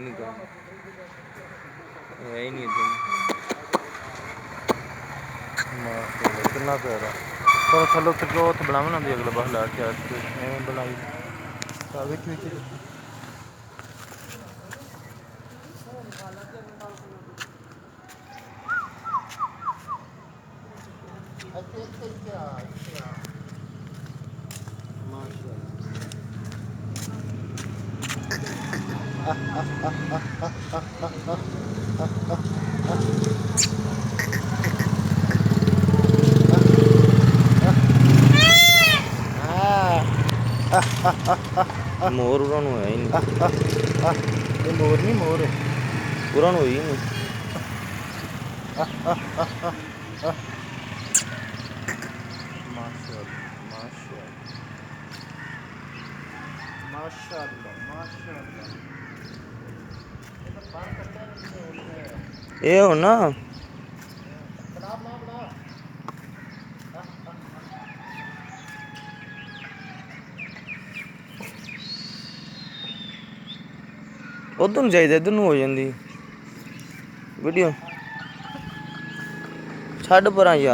नहीं काम है ही नहीं इधर कितना प्यारा और थलो थलो तो बनावे ना दी अगला बहला के एवं बनाई कागज में मोर उड़ा है ही नहीं ये मोर नहीं मोर उड़ा ही नहीं ये हो ना उधर चाहिए इधर हो जाती वीडियो छड़ पर यार।